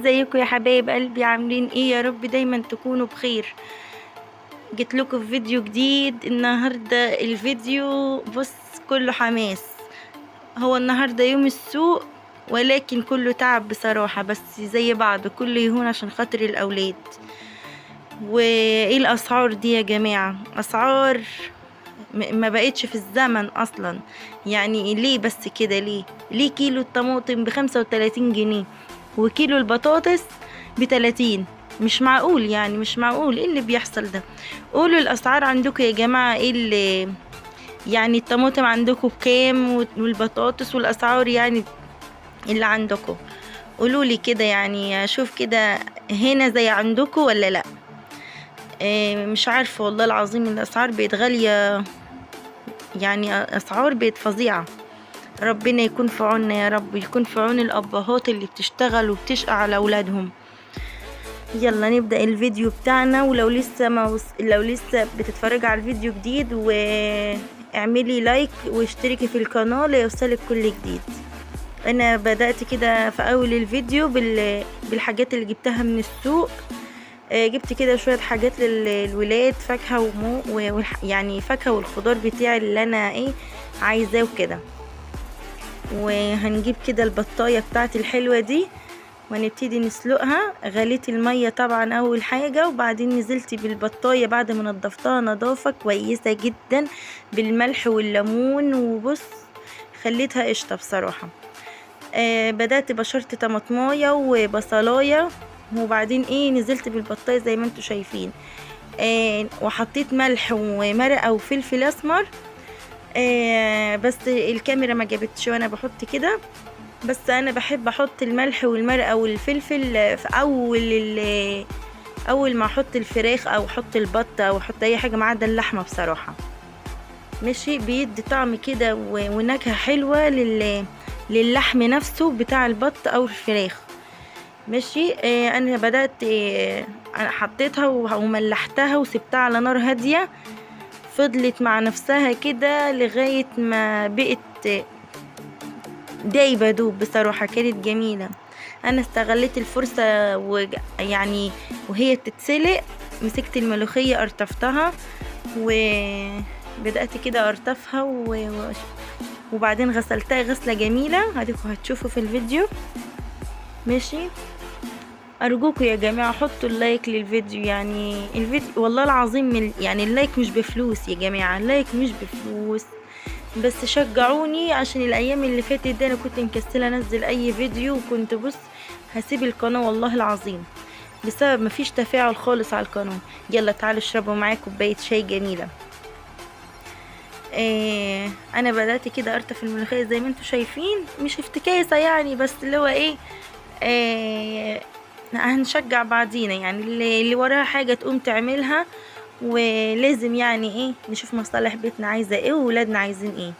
ازيكم يا حبايب قلبي؟ عاملين ايه؟ يا رب دايما تكونوا بخير. جيت لكم في فيديو جديد النهارده. الفيديو بص كله حماس. هو النهارده يوم السوق، ولكن كله تعب بصراحة، بس زي بعض كله يهون عشان خاطر الاولاد. وايه الاسعار دي يا جماعة؟ اسعار ما بقتش في الزمن اصلا. يعني ليه بس كده؟ ليه كيلو الطماطم ب35 جنيه وكيلو البطاطس ب30؟ مش معقول، يعني مش معقول. ايه اللي بيحصل ده؟ قولوا الاسعار عندكم يا جماعة. ايه اللي يعني الطماطم عندكم بكام والبطاطس والاسعار يعني اللي عندكم؟ قولوا لي كده، يعني اشوف كده هنا زي عندكم ولا لا. مش عارفة والله العظيم، الاسعار بقت غالية، يعني اسعار بقت فظيعة. ربنا يكون في عوننا يا رب، يكون في عون الابهات اللي بتشتغل وبتشقى على اولادهم. يلا نبدأ الفيديو بتاعنا. ولو لسه لو لسه بتتفرج على الفيديو جديد، واعملي لايك واشتركي في القناة ليوصلك كل جديد. انا بدأت كده في اول الفيديو بالحاجات اللي جبتها من السوق. جبت كده شوية حاجات للولاد، فاكهة يعني فاكهة والخضار بتاعي اللي انا عايزاه وكده. وهنجيب كده البطاية بتاعتي الحلوة دي ونبتدي نسلقها. غليت المية طبعا اول حاجة، وبعدين نزلت بالبطاية بعد ما نضفتها نظافة كويسة جدا بالملح والليمون. وبص خليتها قشطة بصراحة. بدأت بشرت طماطماية وبصلاية، وبعدين نزلت بالبطاية زي ما انتوا شايفين. وحطيت ملح ومرقة وفلفل اسمر. بس الكاميرا ما جابتش وانا بحط كده. بس انا بحب احط الملح والمرقه والفلفل في اول ما احط الفراخ او احط البط او احط اي حاجه ما عدا اللحمه بصراحه. ماشي، بيدي طعم كده ونكهه حلوه للحم نفسه بتاع البط او الفراخ. ماشي. انا بدات انا حطيتها وملحتها وسبتها على نار هاديه. فضلت مع نفسها كده لغايه ما بقت دايبة دوب بصراحة، كانت جميلة. انا استغليت الفرصة يعني وهي بتتسلق مسكت الملوخية ارتفتها، وبدأت كده ارتفها وبعدين غسلتها غسلة جميلة. هتشوفوا في الفيديو. ماشي. ارجوكم يا جماعة حطوا اللايك للفيديو. يعني الفيديو والله العظيم يعني اللايك مش بفلوس يا جماعة، اللايك مش بفلوس، بس شجعوني. عشان الايام اللي فاتت دي انا كنت مكسله انزل اي فيديو، وكنت بص هسيب القناه والله العظيم بسبب مفيش تفاعل خالص على القناه. يلا تعالوا اشربوا معايا كوبايه شاي جميله. انا بدات كده ارتف الملوخيه زي ما انتم شايفين، مش افتكاسه يعني، بس اللي هو هنشجع بعضينا. يعني اللي وراها حاجه تقوم تعملها، ولازم يعني نشوف مصالح بيتنا عايزه ايه وولادنا عايزين ايه.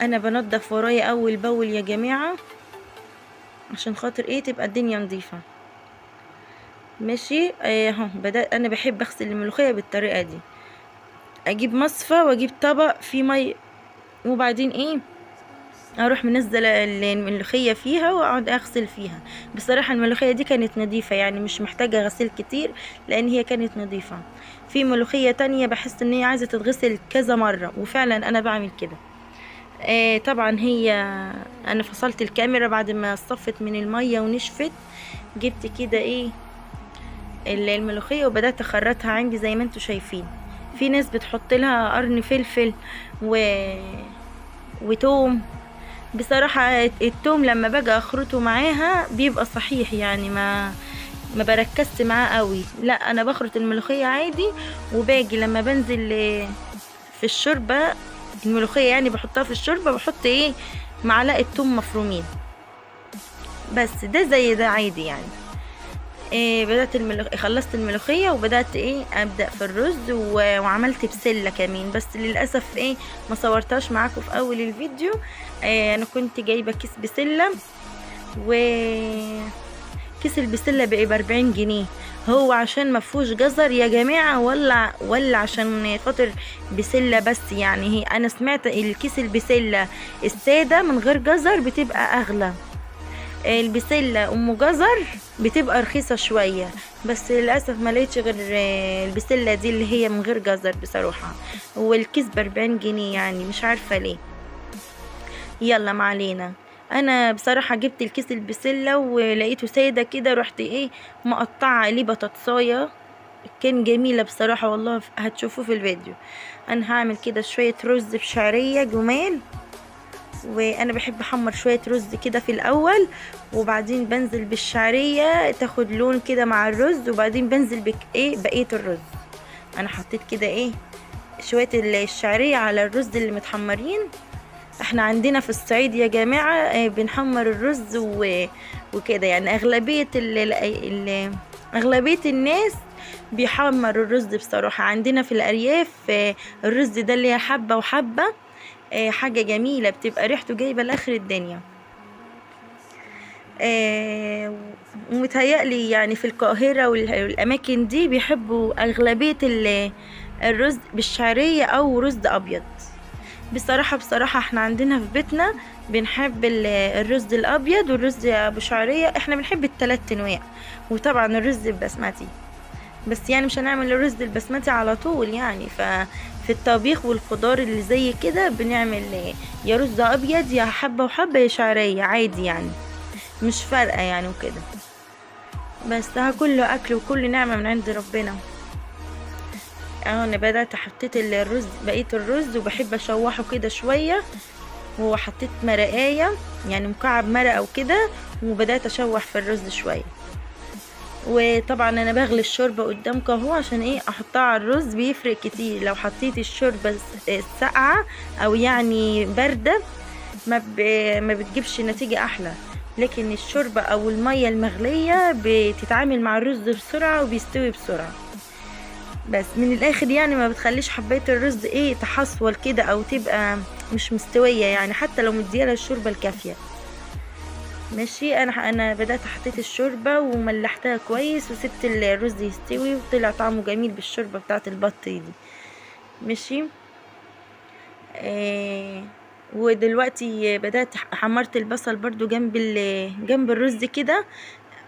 انا بنضف ورايا اول باول يا جماعه عشان خاطر تبقى الدنيا نظيفه. ماشي. اهو بدات. انا بحب اغسل الملوخيه بالطريقه دي. اجيب مصفى واجيب طبق فيه مي، وبعدين اروح منزله الملوخيه فيها واقعد اغسل فيها. بصراحه الملوخيه دي كانت نظيفه، يعني مش محتاجه غسيل كتير لان هي كانت نظيفه. في ملوخيه تانية بحس ان هي عايزه تتغسل كذا مره، وفعلا انا بعمل كده. طبعا انا فصلت الكاميرا بعد ما صفت من المية ونشفت. جبت كده الملوخية وبدأت اخرطها عندي زي ما انتوا شايفين. في ناس بتحط لها قرن فلفل وتوم. بصراحة التوم لما باجي اخرطه معاها بيبقى صحيح، يعني ما بركزت معاه قوي. لا، انا بخرط الملوخية عادي، وباجي لما بنزل في الشوربة الملوخية، يعني بحطها في الشوربة بحط معلقة توم مفرومين. بس ده زي ده عادي يعني. بدأت خلصت الملوخية وبدأت أبدأ في الرز وعملت بسلة كمان، بس للأسف ما صورتهاش معاكم في أول الفيديو. أنا كنت جايبة كيس بسلة، وكيس البسلة بقى ب40 جنيه. هو عشان مفهوش جزر يا جماعة ولا عشان خاطر بسلة بس؟ يعني انا سمعت الكيس البسلة السادة من غير جزر بتبقى اغلى. البسلة ام جزر بتبقى رخيصة شوية، بس للأسف ما لقيتش غير البسلة دي اللي هي من غير جزر بصراحة، والكيس ب40 جنيه، يعني مش عارفة ليه. يلا ما علينا. انا بصراحة جبت الكيس البسلة ولقيته سادة كده، رحت ايه مقطعة عليه بطاطساية، كان جميلة بصراحة والله، هتشوفوه في الفيديو. انا هعمل كده شوية رز بشعرية جمال، وانا بحب احمر شوية رز كده في الاول، وبعدين بنزل بالشعرية تاخد لون كده مع الرز، وبعدين بنزل بقية الرز. انا حطيت كده شوية الشعرية على الرز اللي متحمرين. احنا عندنا في الصعيد يا جماعة بنحمر الرز وكده، يعني اغلبية الناس بيحمر الرز بصراحة. عندنا في الارياف الرز ده اللي هي حبة وحبة، حاجة جميلة، بتبقى ريحته جايبة لاخر الدنيا. ومتهيألي يعني في القاهرة والاماكن دي بيحبوا اغلبية الرز بالشعرية او رز ابيض. بصراحة احنا عندنا في بيتنا بنحب الرز الابيض والرز ابو شعرية، احنا بنحب ال3 انواع، وطبعا الرز البسمتي، بس يعني مش هنعمل الرز البسمتي على طول يعني. ففي الطبيخ والخضار اللي زي كده بنعمل يا رز ابيض يا حبة وحبة يا شعرية عادي، يعني مش فارقة يعني وكده. بس ده كله اكل وكل نعمة من عند ربنا. انا بدأت حطيت بقية الرز، وبحب اشوحه كده شوية، وحطيت مرقاية يعني مكعب مرقة وكده، وبدأت اشوح في الرز شوية. وطبعا انا بغلي الشوربة قدامك اهو، عشان احطها على الرز بيفرق كتير. لو حطيت الشوربة ساقعة او يعني باردة ما بتجيبش نتيجة احلى، لكن الشوربة او المية المغلية بتتعامل مع الرز بسرعة وبيستوي بسرعة. بس من الاخر يعني ما بتخليش حبايه الرز تحصول كده او تبقى مش مستويه، يعني حتى لو مديالها الشوربه الكافيه. ماشي. انا بدات حطيت الشوربه وملحتها كويس، وسبت الرز يستوي، وطلع طعمه جميل بالشوربه بتاعه البط دي. ماشي. ودلوقتي بدات حمرت البصل برضو جنب الرز كده.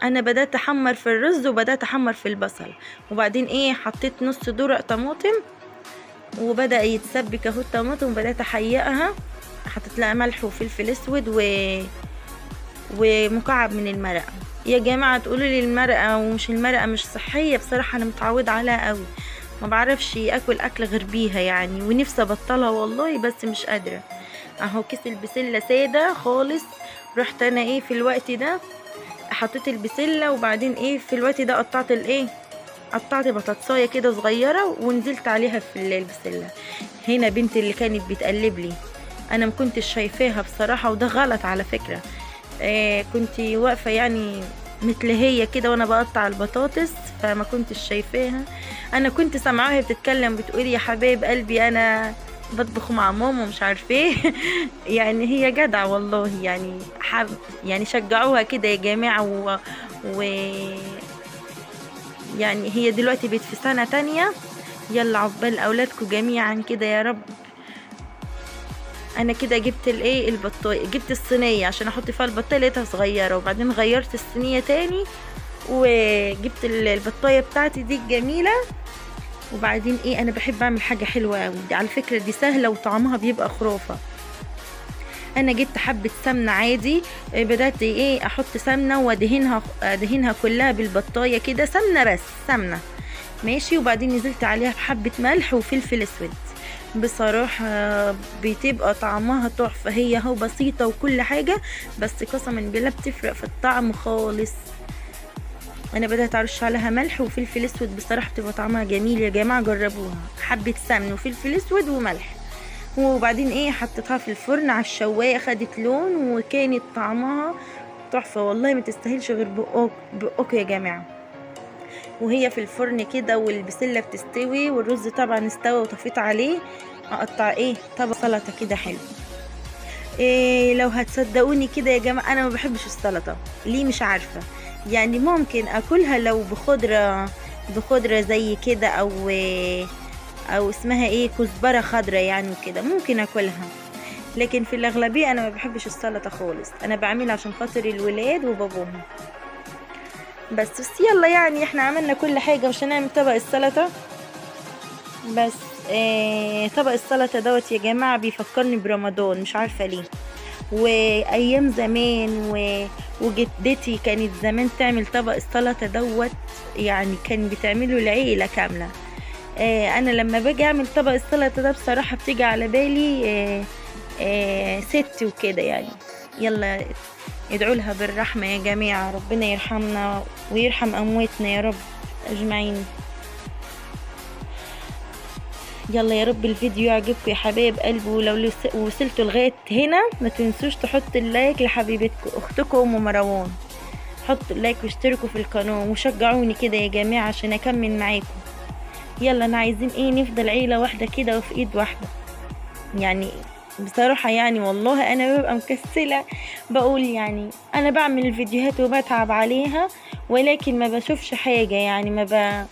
انا بدات احمر في الرز وبدات احمر في البصل، وبعدين حطيت نص درق طماطم، وبدا يتسبك اهو الطماطم، وبدات احيقها، حطيت لها ملح وفلفل اسود ومكعب من المرقه. يا جماعه تقولوا لي المرقه ومش المرقه مش صحيه، بصراحه انا متعوده عليها قوي، ما بعرفش اكل غير بيها يعني، ونفسي ابطلها والله بس مش قادره. اهو كيس البسله ساده خالص. رحت انا في الوقت ده حطيت البسله، وبعدين في الوقت ده قطعت بطاطسايه كده صغيره ونزلت عليها في البسله. هنا بنتي اللي كانت بتقلب لي، انا ما كنتش شايفاها بصراحه، وده غلط على فكره. كنت واقفه يعني متلهيه كده وانا بقطع البطاطس، فما كنتش شايفاها. انا كنت سامعاها وهي بتتكلم بتقولي يا حبايب قلبي انا بطبخ مع ماما مش عارفه ايه. يعني هي جدعه والله، يعني شجعوها كده يا جماعه. يعني هي دلوقتي في سنه تانية. يلا عقبال اولادكم جميعا كده يا رب. انا كده جبت البطايه، جبت الصينيه عشان احط فيها البطايه، لقيتها صغيره، وبعدين غيرت الصينيه تاني وجبت البطايه بتاعتي دي الجميله. وبعدين انا بحب اعمل حاجه حلوه قوي على فكره، دي سهله وطعمها بيبقى خرافه. انا جبت حبه سمنه عادي، بدات احط سمنه وادهنها كلها بالبطايه كده، سمنه بس سمنه ماشي. وبعدين نزلت عليها بحبه ملح وفلفل اسود، بصراحه بتبقى طعمها تحفه. هي اهو بسيطه وكل حاجه، بس قسما بالله بتفرق في الطعم خالص. انا بدات ارش عليها ملح وفلفل اسود، بصراحه بتبقى طعمها جميل يا جماعه، جربوها. حبه سمن وفلفل اسود وملح، وبعدين حطيتها في الفرن على الشوايه، خدت لون وكانت طعمها تحفه والله، ما تستاهلش غير بقك يا جماعه. وهي في الفرن كده والبسله بتستوي والرز طبعا استوى وطفيت عليه، اقطع طبق سلطه كده حلو. لو هتصدقوني كده يا جماعه، انا ما بحبش السلطه ليه مش عارفه، يعني ممكن اكلها لو بخضره زي كده، او اسمها كزبره خضراء يعني كده، ممكن اكلها. لكن في الاغلبيه انا ما بحبش السلطه خالص، انا بعملها عشان خاطر الولاد وبابوهم بس يلا يعني احنا عملنا كل حاجه، مش هنعمل طبق السلطه بس. طبق السلطه دوت يا جماعه بيفكرني برمضان، مش عارفه ليه، وايام زمان وجدتي كانت زمان تعمل طبق السلطه دوت، يعني كان بتعمله العيله كامله. انا لما باجي اعمل طبق السلطه ده بصراحه بتيجي على بالي ست وكده يعني. يلا ادعوا لها بالرحمه يا جماعه، ربنا يرحمنا ويرحم امواتنا يا رب اجمعين. يلا يا رب الفيديو يعجبكم يا حبايب قلبي، ولو وصلتوا لغايه هنا ما تنسوش تحطوا اللايك لحبيبتكم اختكم ام مروان، حطوا اللايك واشتركوا في القناه وشجعوني كده يا جماعه عشان اكمل معاكم. يلا انا عايزين ايه نفضل عيله واحده كده وفي ايد واحده يعني. بصراحة يعني والله أنا ببقى مكسلة، بقول يعني أنا بعمل الفيديوهات وبتعب عليها ولكن ما بشوفش حاجة، يعني ما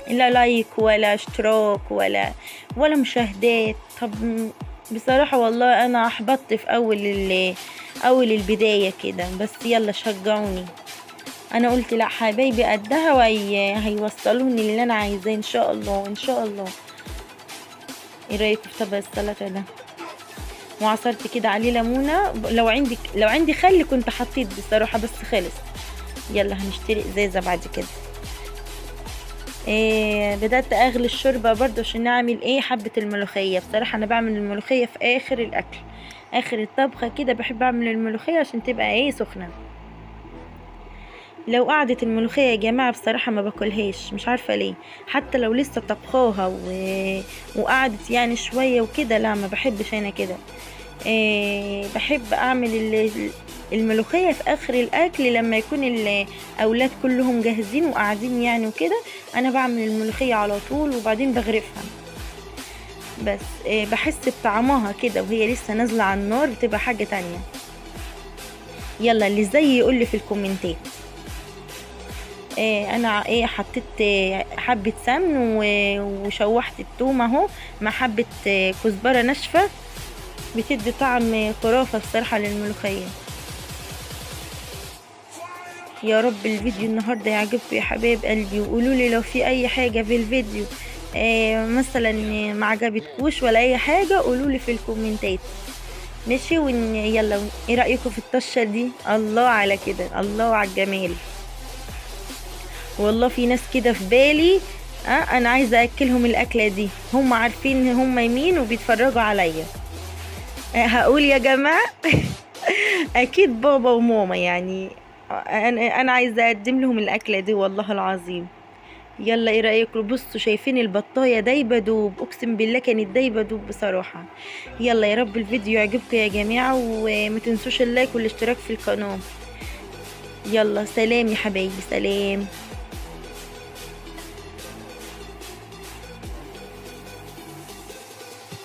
لا لايك ولا اشتراك ولا مشاهدات. طب بصراحة والله أنا أحبطت في أول البداية كده، بس يلا شجعوني. أنا قلت لا حبايبي قدها هيوصلوني اللي أنا عايزاه إن شاء الله إن شاء الله. ايه رأيكم في طبق السلطة ده؟ وعصرت كده عليه ليمونه، لو عندي خل كنت حطيت بصراحه بس خلص. يلا هنشتري ازازه بعد كده. بدات اغلي الشوربه برضو عشان نعمل حبه الملوخيه. بصراحه انا بعمل الملوخيه في اخر الاكل، اخر الطبخه كده بحب اعمل الملوخيه عشان تبقى سخنه. لو قعدت الملوخيه يا جماعه بصراحه ما باكلهاش، مش عارفه ليه، حتى لو لسه طبخاها وقعدت يعني شويه وكده، لا ما بحبش انا كده. بحب اعمل الملوخيه في اخر الاكل لما يكون الاولاد كلهم جاهزين وقاعدين يعني وكده، انا بعمل الملوخيه على طول وبعدين بغرفها بس. بحس بطعمها كده وهي لسه نازله على النار بتبقى حاجه تانية. يلا اللي زي يقول لي في الكومنتات. انا حطيت حبه سمن وشوحت الثوم اهو مع حبه كزبره ناشفه، بتدي طعم خرافة بصراحة للملوخية. يا رب الفيديو النهاردة يعجبكم يا حبايب قلبي، وقولوا لي لو في اي حاجة في الفيديو مثلا ما عجبتكوش ولا اي حاجة قولوا لي في الكومنتات ماشي. يلا ايه رأيكم في الطشة دي؟ الله على كده، الله على الجمال. والله في ناس كده في بالي انا عايزة اكلهم الاكلة دي، هم عارفين هم مين وبيتفرجوا عليا. هقول يا جماعة اكيد بابا وماما يعني، انا عايزه اقدم لهم الاكله دي والله العظيم. يلا ايه رايكم؟ بصوا شايفين البطايه دايبه دوب، اقسم بالله كانت دايبه دوب بصراحه. يلا يا رب الفيديو يعجبكم يا جماعه، وما تنسوش اللايك والاشتراك في القناه. يلا سلام يا حبايبي، سلام.